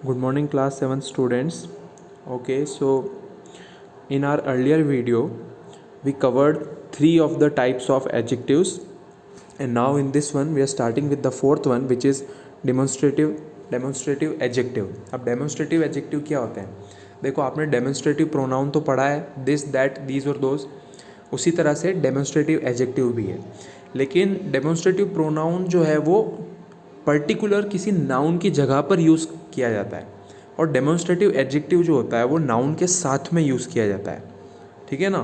Good morning, class 7 students. Okay, so in our earlier video, we covered three of the types of adjectives, and now in this one, we are starting with the fourth one, which is demonstrative adjective. अब demonstrative adjective क्या होते हैं? देखो, आपने demonstrative pronoun तो पढ़ा है, this, that, these और those. उसी तरह से demonstrative adjective भी है, लेकिन demonstrative pronoun जो है वो पर्टिकुलर किसी नाउन की जगह पर यूज़ किया जाता है, और डेमोन्स्ट्रेटिव एडजेक्टिव जो होता है वो नाउन के साथ में यूज़ किया जाता है. ठीक है ना.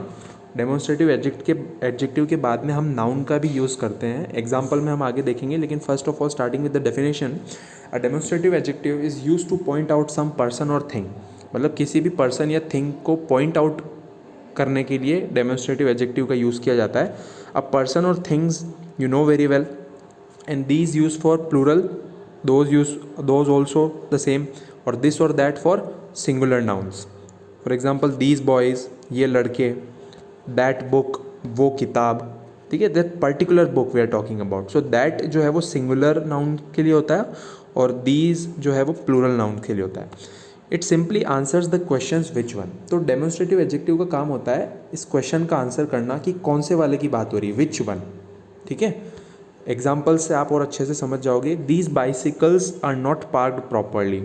डेमोन्स्ट्रेटिव एडजेक्टिव के बाद में हम नाउन का भी यूज़ करते हैं. एग्जाम्पल में हम आगे देखेंगे, लेकिन first of all starting with the definition. A demonstrative adjective is use to point out some person और थिंग. मतलब किसी भी पर्सन या थिंग को पॉइंट आउट करने के लिए डेमोन्स्ट्रेटिव एडजेक्टिव का यूज़ किया जाता है. अ पर्सन और things you know very well, and these used for plural, those also the same, or this or that for singular nouns. For example, these boys, ये लड़के, that book, वो किताब. ठीक है, that particular book we are talking about. So that जो है वो singular noun के लिए होता है, और these जो है वो plural noun के लिए होता है. It simply answers the questions which one. तो demonstrative adjective का काम होता है इस क्वेश्चन का आंसर करना कि कौन से वाले की बात हो रही है, which one. ठीक है. एग्जाम्पल से आप और अच्छे से समझ जाओगे. These bicycles are not parked properly.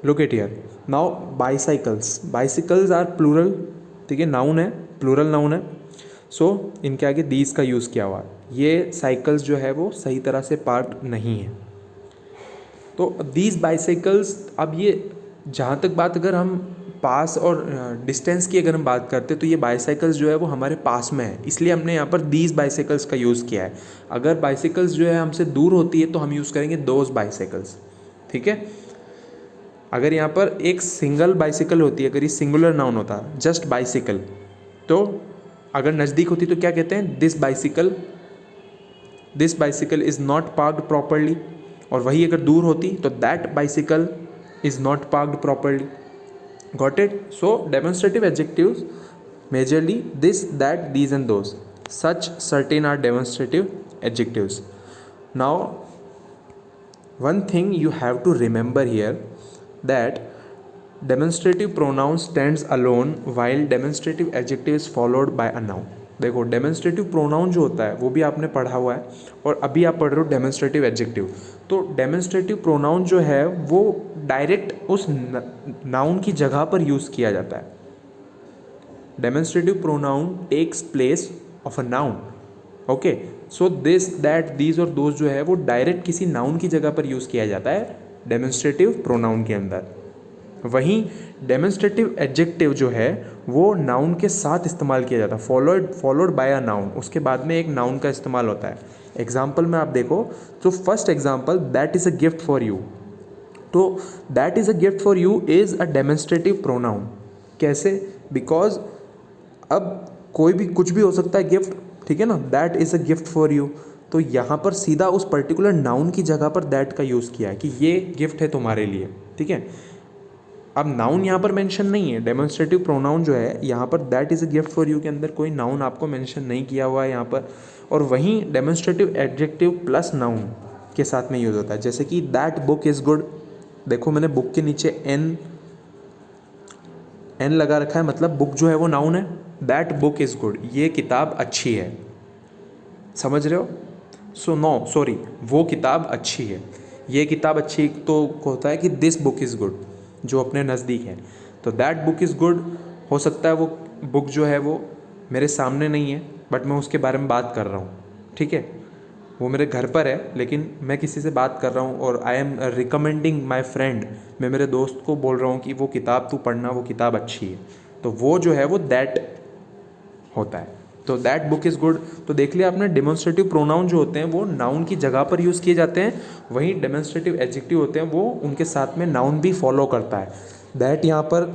Look at here now. Bicycles are plural. ठीक है, नाउन है, प्लूरल नाउन है. सो इनके आगे दीज का यूज़ किया हुआ है. ये साइकिल्स जो है वो सही तरह से पार्क्ड नहीं है. तो दीज बाइसाइकिल्स, अब ये जहाँ तक बात अगर हम पास और डिस्टेंस की अगर हम बात करते हैं तो ये बाइसाइकिल्स जो है वो हमारे पास में है, इसलिए हमने यहाँ पर दीज बाइसाइकिल्स का यूज़ किया है. अगर बाइसाइकिल्स जो है हमसे दूर होती है तो हम यूज़ करेंगे दोज बाइसाइकिल्स. ठीक है. अगर यहाँ पर एक सिंगल बाइसाइकिल होती है, अगर ये सिंगुलर नाउन होता जस्ट बाइसाइकिल, तो अगर नज़दीक होती तो क्या कहते हैं, this bicycle is not parked properly. और वही अगर दूर होती तो that bicycle is not parked properly. Got it? So demonstrative adjectives majorly this, that, these and those. Such certain are demonstrative adjectives. Now one thing you have to remember here, that demonstrative pronoun stands alone while demonstrative adjective is followed by a noun. देखो, demonstrative pronoun जो होता है वो भी आपने पढ़ा हुआ है, और अभी आप पढ़ रहे हो डेमोन्स्ट्रेटिव एडजेक्टिव. तो डेमोन्स्ट्रेटिव प्रोनाउन जो है वो डायरेक्ट उस नाउन की जगह पर यूज़ किया जाता है. Demonstrative pronoun takes place of a noun. Okay. So this, that, these और दोज जो है वो डायरेक्ट किसी नाउन की जगह पर यूज़ किया जाता है डेमोन्स्ट्रेटिव प्रोनाउन के अंदर. वहीं डेमोन्स्ट्रेटिव एडजेक्टिव जो है वो नाउन के साथ इस्तेमाल किया जाता है, फॉलोड बाय अ नाउन. उसके बाद में एक नाउन का इस्तेमाल होता है. एग्जाम्पल में आप देखो तो first example, that is a gift for you. तो that is a gift for you is a demonstrative pronoun. कैसे? बिकॉज अब कोई भी कुछ भी हो सकता है गिफ्ट. ठीक है ना. That is a gift for you, तो यहाँ पर सीधा उस पर्टिकुलर नाउन की जगह पर दैट का यूज़ किया है कि ये गिफ्ट है तुम्हारे लिए. ठीक है. अब नाउन यहाँ पर मेंशन नहीं है. डेमोन्स्ट्रेटिव प्रोनाउन जो है यहाँ पर that is a gift for you के अंदर कोई नाउन आपको मेंशन नहीं किया हुआ है यहाँ पर. और वहीं डेमोन्स्ट्रेटिव एडजेक्टिव प्लस नाउन के साथ में यूज़ होता है. जैसे कि दैट बुक इज़ गुड. देखो, मैंने बुक के नीचे एन लगा रखा है, मतलब बुक जो है वो नाउन है. दैट बुक इज़ गुड, ये किताब अच्छी है. समझ रहे हो? सॉरी, वो किताब अच्छी है. ये किताब अच्छी तो होता है कि दिस बुक इज़ गुड, जो अपने नज़दीक है. तो दैट बुक इज़ गुड हो सकता है वो बुक जो है वो मेरे सामने नहीं है, बट मैं उसके बारे में बात कर रहा हूँ. ठीक है. वो मेरे घर पर है, लेकिन मैं किसी से बात कर रहा हूँ, और I am recommending my friend. मैं मेरे दोस्त को बोल रहा हूँ कि वो किताब तू पढ़ना, वो किताब अच्छी है. तो वो जो है वो दैट होता है. तो दैट बुक इज़ गुड. तो देख लिया आपने, डेमोन्स्ट्रेटिव प्रोनाउन जो होते हैं वो नाउन की जगह पर यूज़ किए जाते हैं. वहीं डेमोन्स्ट्रेटिव एडजेक्टिव होते हैं वो उनके साथ में नाउन भी फॉलो करता है. दैट यहाँ पर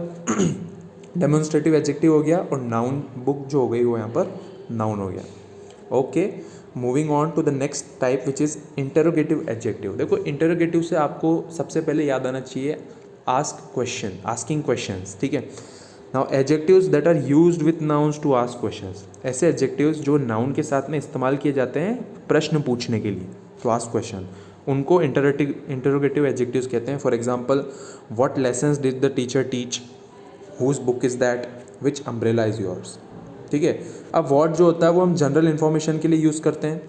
डेमोन्स्ट्रेटिव एडजेक्टिव हो गया, और नाउन बुक जो हो गई वो यहाँ पर नाउन हो गया. Okay. Moving on to the next type which is interrogative adjective. देखो, इंटरोगेटिव से आपको सबसे पहले याद आना चाहिए आस्किंग क्वेश्चंस. ठीक है. Now adjectives that are used with nouns to ask questions. ऐसे एडजेक्टिव्स जो नाउन के साथ में इस्तेमाल किए जाते हैं प्रश्न पूछने के लिए, टू आस्क क्वेश्चन. उनको इंटरोगेटिव एडजेक्टिव्स कहते हैं. For example, what lessons did the teacher teach, whose book is that, which umbrella is yours. ठीक है. अब व्हाट जो होता है वो हम जनरल इन्फॉर्मेशन के लिए यूज़ करते हैं.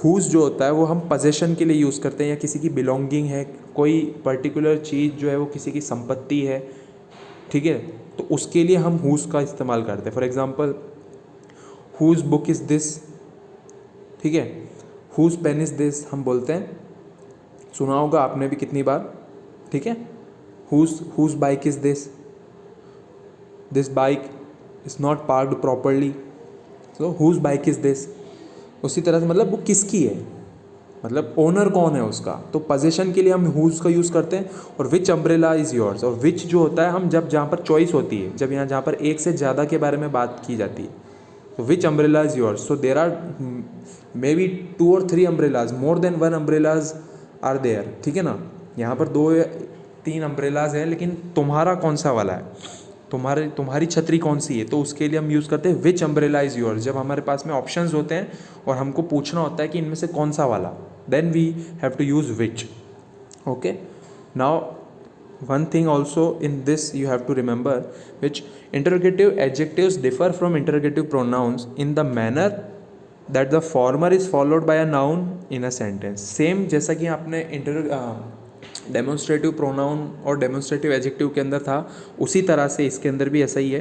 हुज जो होता है वो हम पोजेशन के लिए यूज़ करते हैं, या किसी की बिलोंगिंग है, कोई पर्टिकुलर चीज़ जो है वो किसी की संपत्ति है. ठीक है. तो उसके लिए हम हुज का इस्तेमाल करते हैं. For example, whose book is this. ठीक है. हुज पेन इज़ दिस हम बोलते हैं, सुना होगा आपने भी कितनी बार. ठीक है. Whose bike is this, this bike is not parked properly, so whose bike is this. उसी तरह से मतलब वो किसकी है, मतलब ओनर कौन है उसका. तो पोजेशन के लिए हम हुज का यूज़ करते हैं. और विच अम्ब्रेला इज़ योर्स, और विच जो होता है हम जब जहाँ पर चॉइस होती है, जब यहाँ जहाँ पर एक से ज़्यादा के बारे में बात की जाती है, तो which umbrella is yours. So there are may be 2 or 3 umbrellas, more than 1 umbrellas are there. ठीक है ना. यहाँ पर 2 या 3 अम्ब्रेलाज हैं, लेकिन तुम्हारा कौन सा वाला है, तुम्हारी छतरी कौन सी है. तो उसके लिए हम यूज़ करते हैं विच अम्ब्रेला इज़ योर्स. जब हमारे पास में ऑप्शंस होते हैं और हमको पूछना होता है कि इनमें से कौन सा वाला, then we have to use which. Okay. Now one thing also in this you have to remember, which interrogative adjectives differ from interrogative pronouns in the manner that the former is followed by a noun in a sentence. Same जैसा कि आपने demonstrative pronoun और demonstrative adjective के अंदर था, उसी तरह से इसके अंदर भी ऐसा ही है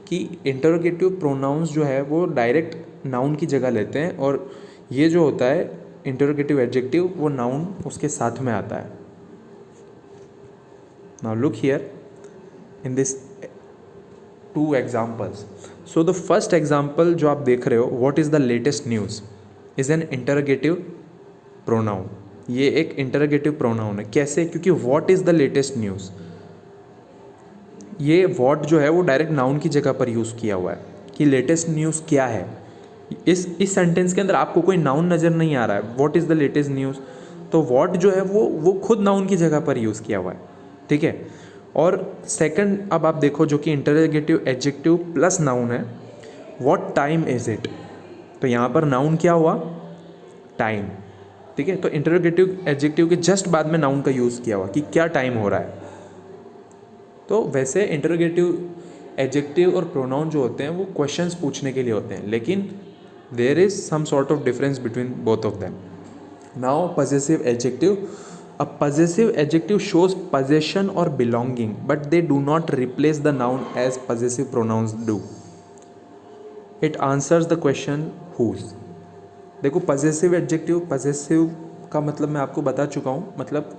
कि इंटरोगेटिव प्रोनाउंस जो है वो डायरेक्ट नाउन की जगह लेते हैं, और ये जो होता है इंटरोगेटिव एडजेक्टिव वो नाउन उसके साथ में आता है. Now look here in this 2 examples. So the first example जो आप देख रहे हो, what is the latest news, is an interrogative pronoun. ये एक interrogative pronoun है. कैसे? क्योंकि what is the latest news, ये what जो है वो डायरेक्ट नाउन की जगह पर यूज़ किया हुआ है कि लेटेस्ट न्यूज़ क्या है. इस सेंटेंस के अंदर आपको कोई नाउन नज़र नहीं आ रहा है, what is the latest news, तो what जो है वो खुद नाउन की जगह पर यूज़ किया हुआ है. ठीक है. और सेकंड अब आप देखो जो कि इंटरोगेटिव एडजेक्टिव प्लस नाउन है, व्हाट टाइम इज़ इट. तो यहाँ पर नाउन क्या हुआ, टाइम. ठीक है. तो इंटरोगेटिव एडजेक्टिव के जस्ट बाद में नाउन का यूज़ किया हुआ कि क्या टाइम हो रहा है. तो वैसे इंटरोगेटिव एडजेक्टिव और प्रोनाउन जो होते हैं वो क्वेश्चंस पूछने के लिए होते हैं, लेकिन there is some sort of difference between both of them. Now possessive adjective. A possessive adjective shows possession or belonging, but they do not replace the noun as possessive pronouns do. It answers the question whose. देखो possessive adjective, possessive का मतलब मैं आपको बता चुका हूँ. मतलब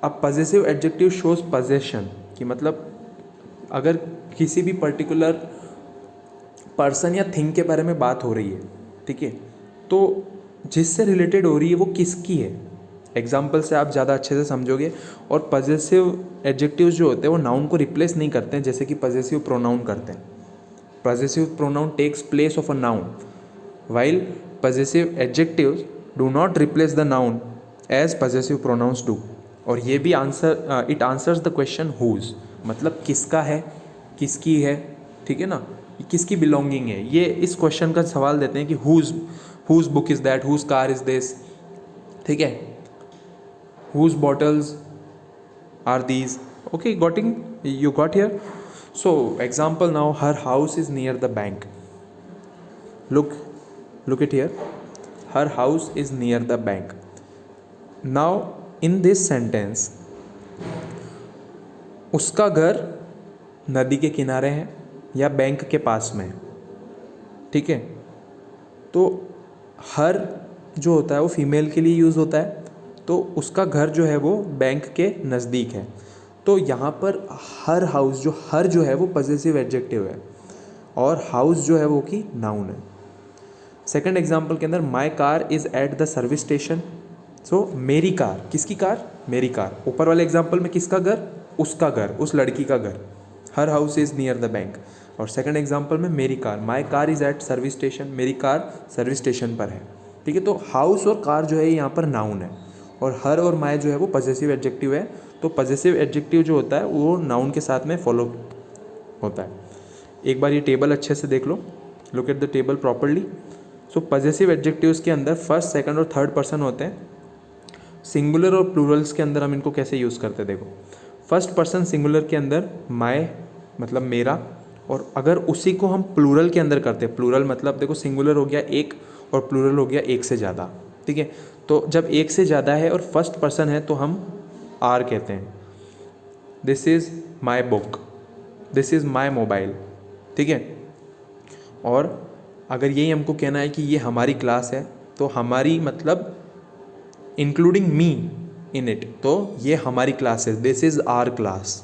अब possessive adjective shows possession कि मतलब अगर किसी भी पर्टिकुलर पर्सन या थिंग के बारे में बात हो रही है, ठीक है, तो जिससे रिलेटेड हो रही है वो किसकी है. एग्जाम्पल से आप ज़्यादा अच्छे से समझोगे. और पजेसिव एडजेक्टिव्स जो होते हैं वो नाउन को रिप्लेस नहीं करते हैं जैसे कि पजेसिव प्रोनाउन करते हैं. Possessive pronoun takes place of a noun, while possessive adjectives do not replace the noun as possessive pronouns do. और ये भी answer, it answers the question whose, मतलब किसका है, किसकी है. ठीक है ना. किसकी बिलोंगिंग है, ये इस क्वेश्चन का सवाल देते हैं कि whose book is that, whose car is this. ठीक है. Whose bottles are these? Okay, you got here. So example now, her house is near the bank. Look it here. Her house is near the bank. Now in this sentence, उसका घर नदी के किनारे है या bank के पास में है. ठीक है. तो हर जो होता है वो फीमेल के लिए यूज़ होता है, तो उसका घर जो है वो बैंक के नज़दीक है. तो यहाँ पर हर हाउस जो है वो पजेसिव एडजेक्टिव है, और हाउस जो है वो की नाउन है. सेकंड एग्जांपल के अंदर my car is at the service station. सो मेरी कार, किसकी कार, मेरी कार. ऊपर वाले एग्जांपल में किसका घर, उसका घर, उस लड़की का घर. हर house is near the bank. और सेकंड एग्जांपल में मेरी car, my car is at service station, मेरी कार सर्विस स्टेशन पर है. ठीक है. तो हाउस और कार जो है यहाँ पर नाउन है, और हर और माय जो है वो पजेसिव एडजेक्टिव है. तो पजेसिव एडजेक्टिव जो होता है वो नाउन के साथ में फॉलो होता है. एक बार ये टेबल अच्छे से देख लो, look at the table properly. So possessive adjectives के अंदर फर्स्ट, सेकंड और थर्ड पर्सन होते हैं. सिंगुलर और प्लूरल्स के अंदर हम इनको कैसे यूज़ करते हैं, देखो फर्स्ट पर्सन सिंगुलर के अंदर माय मतलब मेरा, और अगर उसी को हम प्लूरल के अंदर करते हैं, प्लूरल मतलब देखो सिंगुलर हो गया एक और प्लूरल हो गया एक से ज़्यादा, ठीक है। तो जब एक से ज़्यादा है और फर्स्ट पर्सन है तो हम आर कहते हैं। This is my book, this is my mobile, ठीक है। और अगर यही हमको कहना है कि ये हमारी क्लास है, तो हमारी मतलब इंक्लूडिंग मी इन इट, तो ये हमारी क्लास है, this is our class.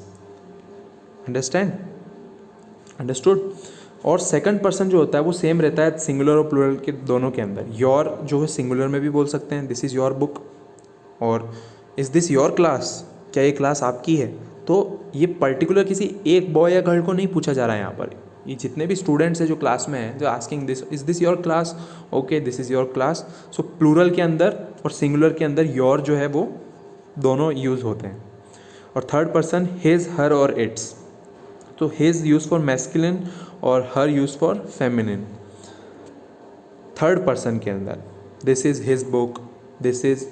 Understand, understood. और सेकंड पर्सन जो होता है वो सेम रहता है सिंगुलर और प्लूरल के दोनों के अंदर। योर जो है सिंगुलर में भी बोल सकते हैं, दिस इज़ योर बुक, और इज़ दिस योर क्लास, क्या ये क्लास आपकी है। तो ये पर्टिकुलर किसी एक बॉय या गर्ल को नहीं पूछा जा रहा है यहाँ पर, ये जितने भी स्टूडेंट्स हैं जो क्लास में हैं, जो asking this is this your class, okay this is your class. So plural के अंदर और सिंगुलर के अंदर योर जो है वो दोनों यूज़ होते हैं। और थर्ड पर्सन हिज, हर और इट्स, तो हिज यूज फॉर मैस्कुलिन और her use for feminine. Third person के अंदर this is his book, this is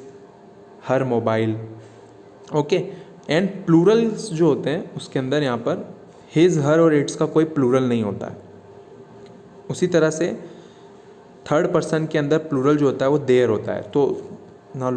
her mobile, okay. And plurals जो होते हैं उसके अंदर यहाँ पर हिज, हर और इट्स का कोई प्लूरल नहीं होता है। उसी तरह से थर्ड पर्सन के अंदर प्लूरल जो होता है वो देयर होता है। तो now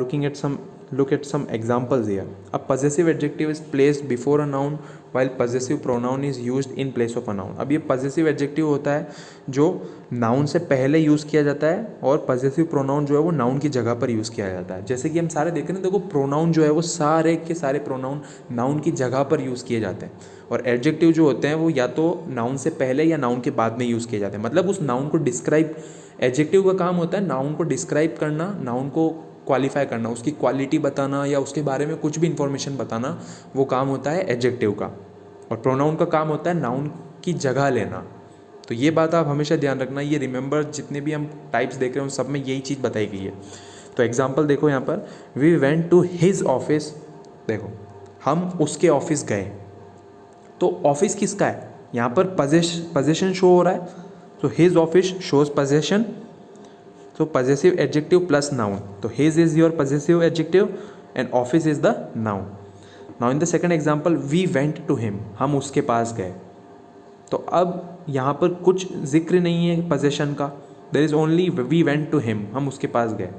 look at some examples here. A possessive adjective is placed before a noun while possessive pronoun is used in place of a noun. अब ये possessive adjective होता है जो noun से पहले यूज़ किया जाता है, और possessive pronoun जो है वो noun की जगह पर यूज़ किया जाता है। जैसे कि हम सारे देख रहे हैं, देखो pronoun जो है वो सारे के सारे pronoun noun की जगह पर यूज़ किए जाते हैं, और adjective जो होते हैं वो या तो noun से पहले या noun के बाद में यूज़ किए जाते हैं। मतलब उस noun को डिस्क्राइब, एडजेक्टिव का काम होता है नाउन को डिस्क्राइब करना, नाउन को क्वालिफाई करना, उसकी क्वालिटी बताना या उसके बारे में कुछ भी इंफॉर्मेशन बताना, वो काम होता है एडजेक्टिव का। और प्रोनाउन का काम होता है नाउन की जगह लेना। तो ये बात आप हमेशा ध्यान रखना, ये रिमेंबर, जितने भी हम टाइप्स देख रहे हैं उन सब में यही चीज़ बताई गई है। तो एग्जाम्पल देखो यहाँ पर, we went to his office, देखो हम उसके ऑफिस गए, तो ऑफिस किसका है, यहाँ पर पोजेशन शो हो रहा है, तो his office shows possession, so possessive adjective plus noun, तो his is your possessive adjective and office is the noun. Now in the second example, we went to him, हम उसके पास गए, तो अब यहाँ पर कुछ जिक्र नहीं है possession का, there is only we went to him, हम उसके पास गए।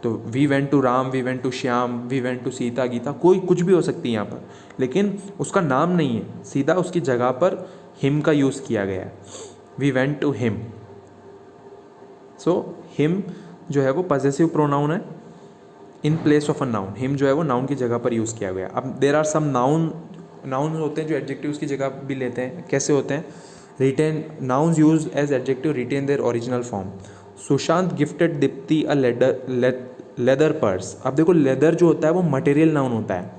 तो we went to Ram, we went to Shyam, we went to Sita, Gita, कोई कुछ भी हो सकती है यहाँ पर, लेकिन उसका नाम नहीं है, सीधा उसकी जगह पर him का यूज़ किया गया है, we went to him। Saw him जो है वो पॉजेसिव प्रोनाउन है in place of a noun, him जो है वो नाउन की जगह पर यूज़ किया गया। अब देर आर सम नाउन होते हैं जो एडजेक्टिव्स की जगह भी लेते हैं। कैसे होते हैं, written nouns use as adjective written their original form. Sushant gifted Dipti a leather purse. अब देखो लेदर जो होता है वो मटेरियल नाउन होता है,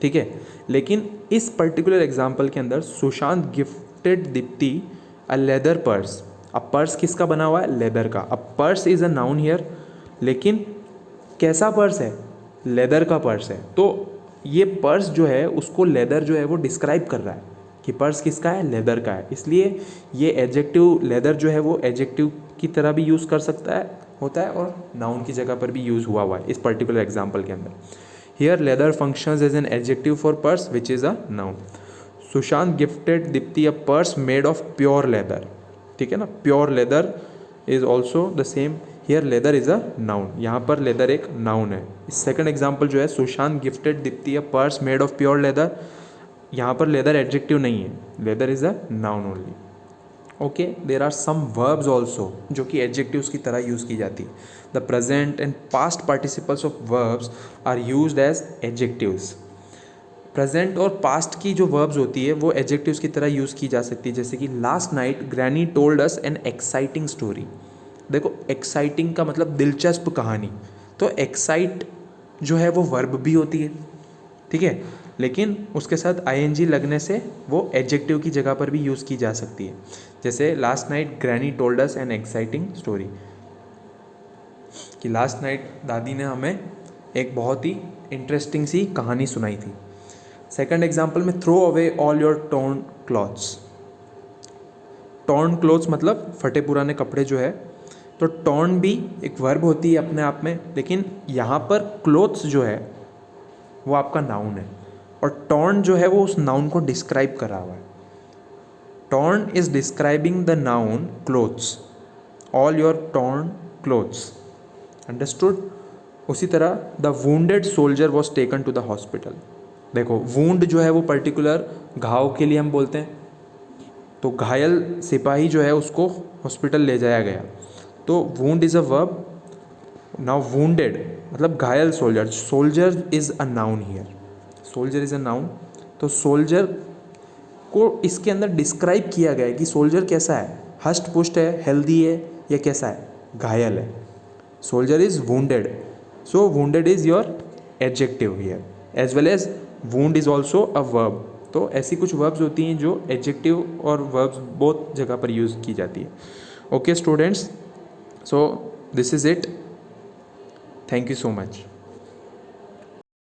ठीक है, लेकिन इस पर्टिकुलर एग्जाम्पल के अंदर Sushant gifted Dipti a leather purse. अब पर्स किसका बना हुआ है, लेदर का। अब purse is a noun here, लेकिन कैसा पर्स है, लेदर का पर्स है। तो ये पर्स जो है उसको लेदर जो है वो डिस्क्राइब कर रहा है कि पर्स किसका है, लेदर का है। इसलिए ये एडजेक्टिव लेदर जो है वो एडजेक्टिव की तरह भी यूज़ कर सकता है, होता है, और नाउन की जगह पर भी यूज़ हुआ है इस पर्टिकुलर एग्जाम्पल के अंदर। Here leather functions as an adjective for purse which is a noun. Sushant gifted Dipti a purse made of pure leather, ठीक है ना, pure leather is also the same. Here leather is a noun, यहाँ पर leather एक noun है। Second example जो है Sushant gifted Dipti a purse made of pure leather, यहाँ पर लेदर एडजेक्टिव नहीं है, leather is a noun only. Okay, there are some verbs also जो कि एडजेक्टिव्स की तरह यूज़ की जाती है। The present and past participles of verbs are used as adjectives. Present और पास्ट की जो वर्ब्स होती है वो एडजेक्टिव्स की तरह यूज़ की जा सकती है। जैसे कि last night granny told us an exciting story. देखो एक्साइटिंग का मतलब दिलचस्प कहानी, तो एक्साइट जो है वो वर्ब भी होती है, ठीक है, लेकिन उसके साथ आईएनजी लगने से वो एडजेक्टिव की जगह पर भी यूज़ की जा सकती है। जैसे last night granny told us an exciting story, कि लास्ट नाइट दादी ने हमें एक बहुत ही इंटरेस्टिंग सी कहानी सुनाई थी। सेकंड एग्जाम्पल में throw away all your torn clothes. Torn clothes मतलब फटे पुराने कपड़े जो है, तो टॉर्न भी एक वर्ब होती है अपने आप में, लेकिन यहाँ पर क्लोथ्स जो है वो आपका नाउन है, और टॉर्न जो है वो उस नाउन को डिस्क्राइब करा हुआ है। Torn is describing the noun clothes, all your torn clothes, understood. उसी तरह the wounded soldier was taken to the hospital. देखो वूंड जो है वो पर्टिकुलर घाव के लिए हम बोलते हैं, तो घायल सिपाही जो है उसको हॉस्पिटल ले जाया गया, तो wound is a verb. Now wounded मतलब घायल soldier, soldier is a noun here, soldier is a noun. तो सोल्जर को इसके अंदर डिस्क्राइब किया गया है कि सोल्जर कैसा है, हष्ट पुष्ट है, हेल्दी है, या कैसा है, घायल है। Soldier is wounded, so wounded is your adjective here, as well as wound is also a verb. तो ऐसी कुछ वर्ब्स होती हैं जो एडजेक्टिव और वर्ब्स बोथ जगह पर यूज़ की जाती है। Okay students, so this is it, thank you so much.